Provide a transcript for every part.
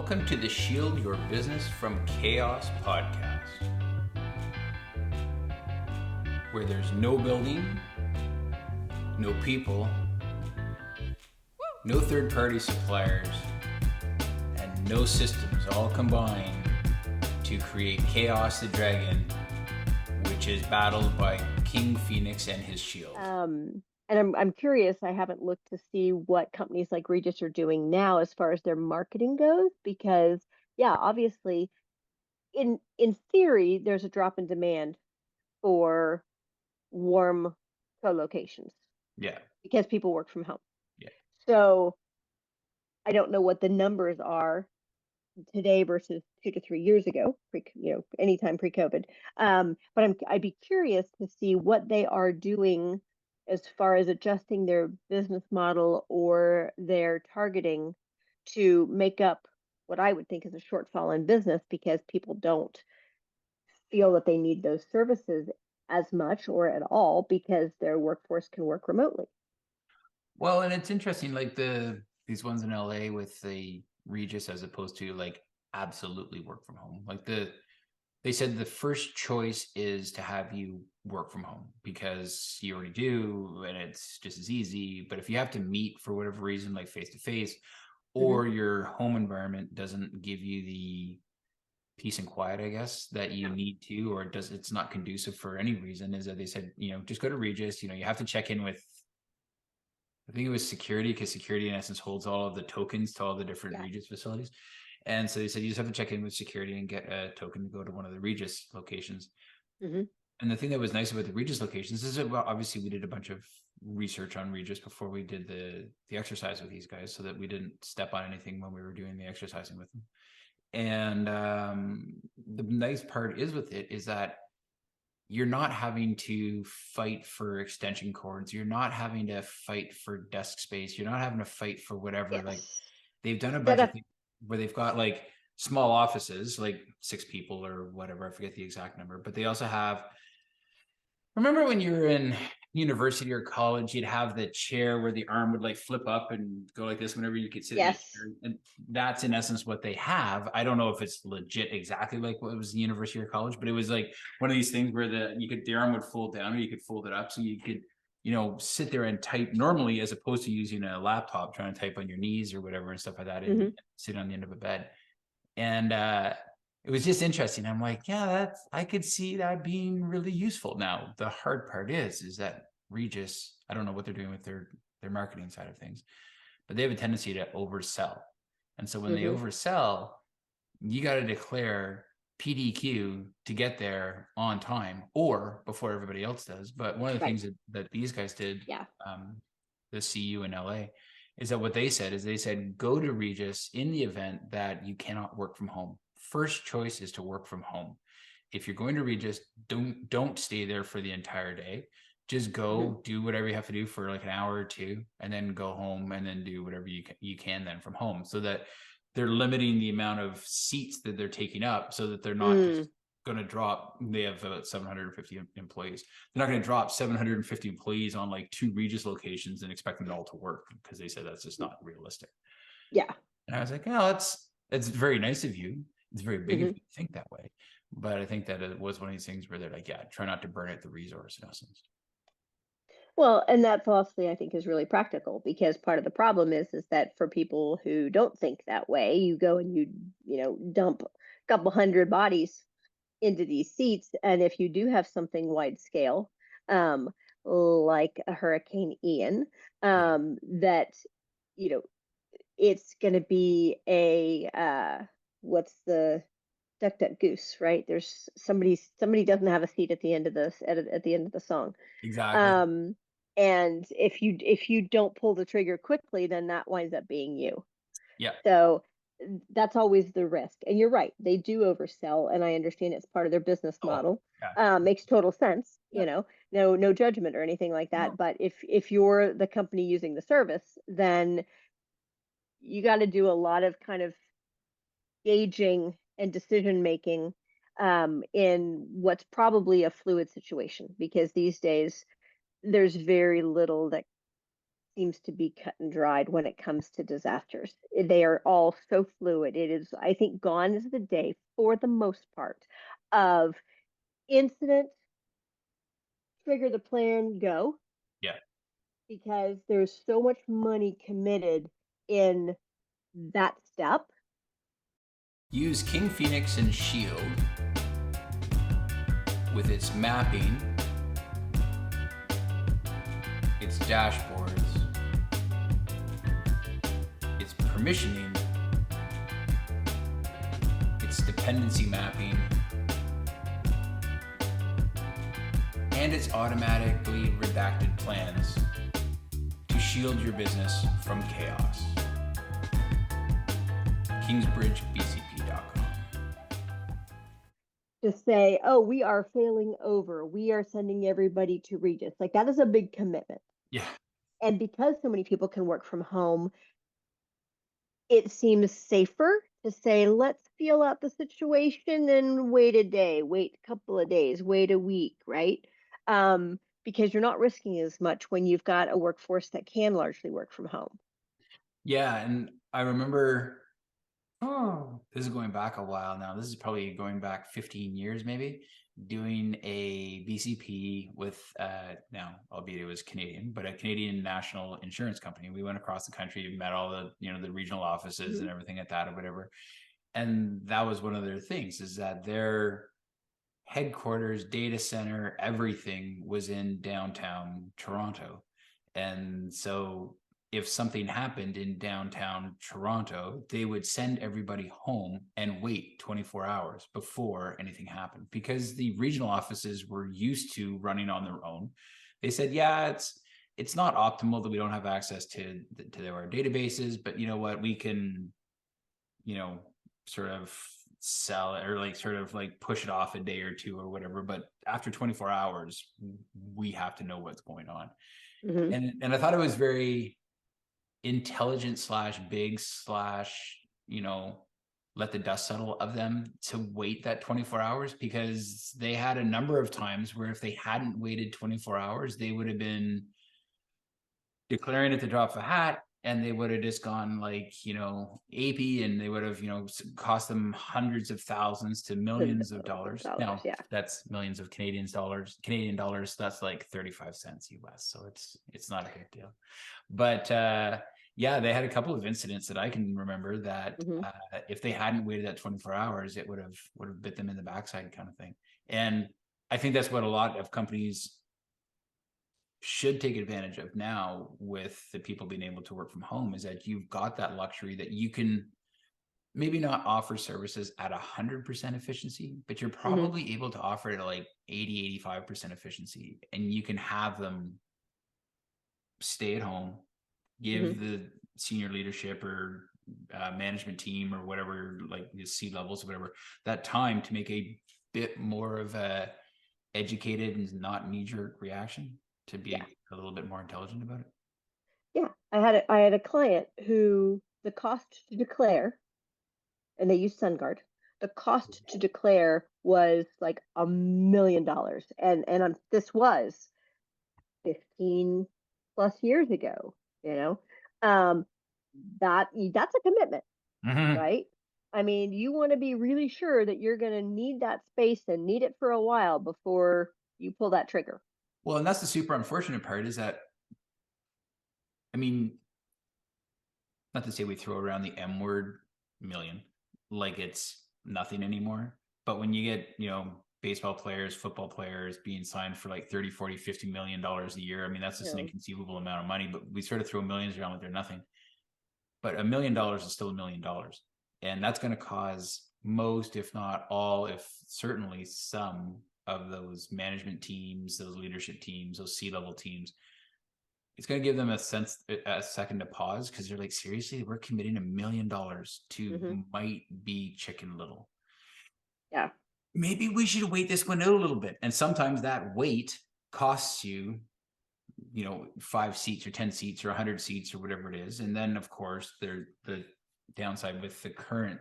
Welcome to the Shield Your Business from Chaos podcast, where there's no building, no people, no third-party suppliers, and no systems all combined to create Chaos the Dragon, which is battled by King Phoenix and his shield. And I'm curious, I haven't looked to see what companies like Regis are doing now as far as their marketing goes, because yeah, obviously in theory, there's a drop in demand for warm co-locations Yeah. because people work from home. Yeah. So I don't know what the numbers are today versus 2 to 3 years ago, anytime pre-COVID. But I'd be curious to see what they are doing as far as adjusting their business model or their targeting to make up what I would think is a shortfall in business because people don't feel that they need those services as much or at all because their workforce can work remotely. Well, and it's interesting, like these ones in LA with the Regis as opposed to like absolutely work from home. Like they said the first choice is to have you work from home because you already do and it's just as easy. But if you have to meet for whatever reason, like face to face, or your home environment doesn't give you the peace and quiet, I guess, that you need to, or it's not conducive for any reason, is that they said, just go to Regis, you have to check in with, I think it was security, because security in essence holds all of the tokens to all the different Regis facilities. And so they said you just have to check in with security and get a token to go to one of the Regis locations. And the thing that was nice about the Regis locations is that, well, obviously we did a bunch of research on Regis before we did the exercise with these guys, so that we didn't step on anything when we were doing the exercising with them. And the nice part is with it is that you're not having to fight for extension cords. You're not having to fight for desk space. You're not having to fight for whatever. Like they've done a bunch of things where they've got like small offices, like 6 people or whatever. I forget the exact number, but they also have, remember when you were in university or college, you'd have the chair where the arm would like flip up and go like this whenever you could sit in the chair. And that's in essence what they have. I don't know if it's legit exactly like what was in university or college, but it was like one of these things where the arm would fold down or you could fold it up so you could, sit there and type normally, as opposed to using a laptop trying to type on your knees or whatever and stuff like that, and sit on the end of a bed. And it was just interesting. I'm like, yeah, I could see that being really useful. Now, the hard part is that Regis, I don't know what they're doing with their marketing side of things, but they have a tendency to oversell. And so when they oversell, you got to declare PDQ to get there on time or before everybody else does. But one of the things that these guys did, the CU in LA, is that what they said, go to Regis in the event that you cannot work from home. First choice is to work from home. If you're going to Regis, don't stay there for the entire day. Just go do whatever you have to do for like an hour or two, and then go home and then do whatever you can then from home, so that they're limiting the amount of seats that they're taking up, so that they're not just going to drop. They have about 750 employees. They're not going to drop 750 employees on like 2 Regis locations and expect them all to work, because they said that's just not realistic. Yeah. And I was like, oh, that's very nice of you. It's very big of you to think that way. But I think that it was one of these things where they're like, yeah, try not to burn out the resource in essence. Well, and that philosophy I think is really practical, because part of the problem is that for people who don't think that way, you go and you dump a couple hundred bodies into these seats, and if you do have something wide scale, like a Hurricane Ian, that it's going to be a what's the duck duck goose, right? There's somebody doesn't have a seat at the end of this at the end of the song. Exactly. And if you don't pull the trigger quickly, then that winds up being you. Yeah. So that's always the risk. And you're right, they do oversell, and I understand it's part of their business model. Makes total sense. No judgment or anything like that. But if you're the company using the service, then you got to do a lot of kind of gauging and decision making in what's probably a fluid situation, because these days there's very little that seems to be cut and dried when it comes to disasters. They are all so fluid. It is, I think, gone is the day for the most part of incident, trigger the plan, go, Yeah. because there's so much money committed in that step. Use King Phoenix and Shield with its mapping, its dashboards, its permissioning, its dependency mapping, and its automatically redacted plans to shield your business from chaos. KingsBridgeBCP.com. To say, oh, we are failing over, we are sending everybody to Regis. Like, that is a big commitment. Yeah. And because so many people can work from home, it seems safer to say, let's feel out the situation and wait a day, wait a couple of days, wait a week, right? Because you're not risking as much when you've got a workforce that can largely work from home. Yeah. And I remember, this is going back a while now. This is probably going back 15 years, maybe, doing a BCP with, now, albeit it was Canadian, but a Canadian national insurance company. We went across the country, met all the, the regional offices and everything like that or whatever. And that was one of their things, is that their headquarters, data center, everything was in downtown Toronto. And so if something happened in downtown Toronto, they would send everybody home and wait 24 hours before anything happened, because the regional offices were used to running on their own. They said, yeah, it's not optimal that we don't have access to our databases, but you know what, we can, sort of sell it, or like sort of like push it off a day or two or whatever. But after 24 hours, we have to know what's going on. And I thought it was very intelligent slash big slash, let the dust settle of them to wait that 24 hours, because they had a number of times where if they hadn't waited 24 hours, they would have been declaring at the drop of a hat, and they would have just gone like, apey, and they would have, cost them hundreds of thousands to millions of dollars. Now, yeah. that's millions of Canadian dollars. That's like 35 cents US. So it's not a big deal. But yeah, they had a couple of incidents that I can remember that if they hadn't waited that 24 hours, it would have bit them in the backside, kind of thing. And I think that's what a lot of companies should take advantage of now, with the people being able to work from home, is that you've got that luxury that you can maybe not offer services at 100% efficiency, but you're probably able to offer it at like 80-85% efficiency, and you can have them stay at home, give the senior leadership or management team or whatever, like the C-levels or whatever, that time to make a bit more of a educated and not knee-jerk reaction, to be a little bit more intelligent about it. Yeah, I had a client who the cost to declare, and they use SunGuard. The cost to declare was like $1 million, and this was 15 plus years ago. That's a commitment, right? I mean, you want to be really sure that you're going to need that space and need it for a while before you pull that trigger. Well, and that's the super unfortunate part, is that, I mean, not to say we throw around the M word million like it's nothing anymore, but when you get, baseball players, football players being signed for like 30, 40, $50 million a year, I mean, that's just an inconceivable amount of money, but we sort of throw millions around like they're nothing. But $1 million is still $1 million. And that's going to cause most, if not all, if certainly some of those management teams, those leadership teams, those C-level teams, it's going to give them a second to pause, because they're like, seriously, we're committing $1 million to might be Chicken Little. Yeah. Maybe we should wait this one out a little bit. And sometimes that wait costs you, 5 seats or 10 seats or 100 seats or whatever it is. And then, of course, the downside with the current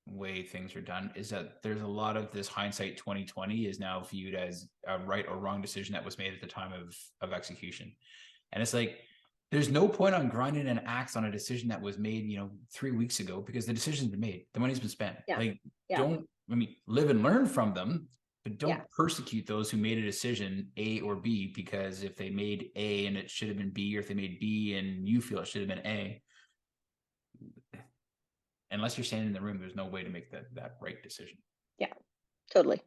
way things are done is that there's a lot of this hindsight 2020 is now viewed as a right or wrong decision that was made at the time of execution. And it's like, there's no point on grinding an axe on a decision that was made, 3 weeks ago, because the decision's been made. The money's been spent. Yeah. Like, Yeah. live and learn from them, but don't Yeah. persecute those who made a decision A or B, because if they made A and it should have been B, or if they made B and you feel it should have been A, unless you're standing in the room, there's no way to make that right decision. Yeah, totally.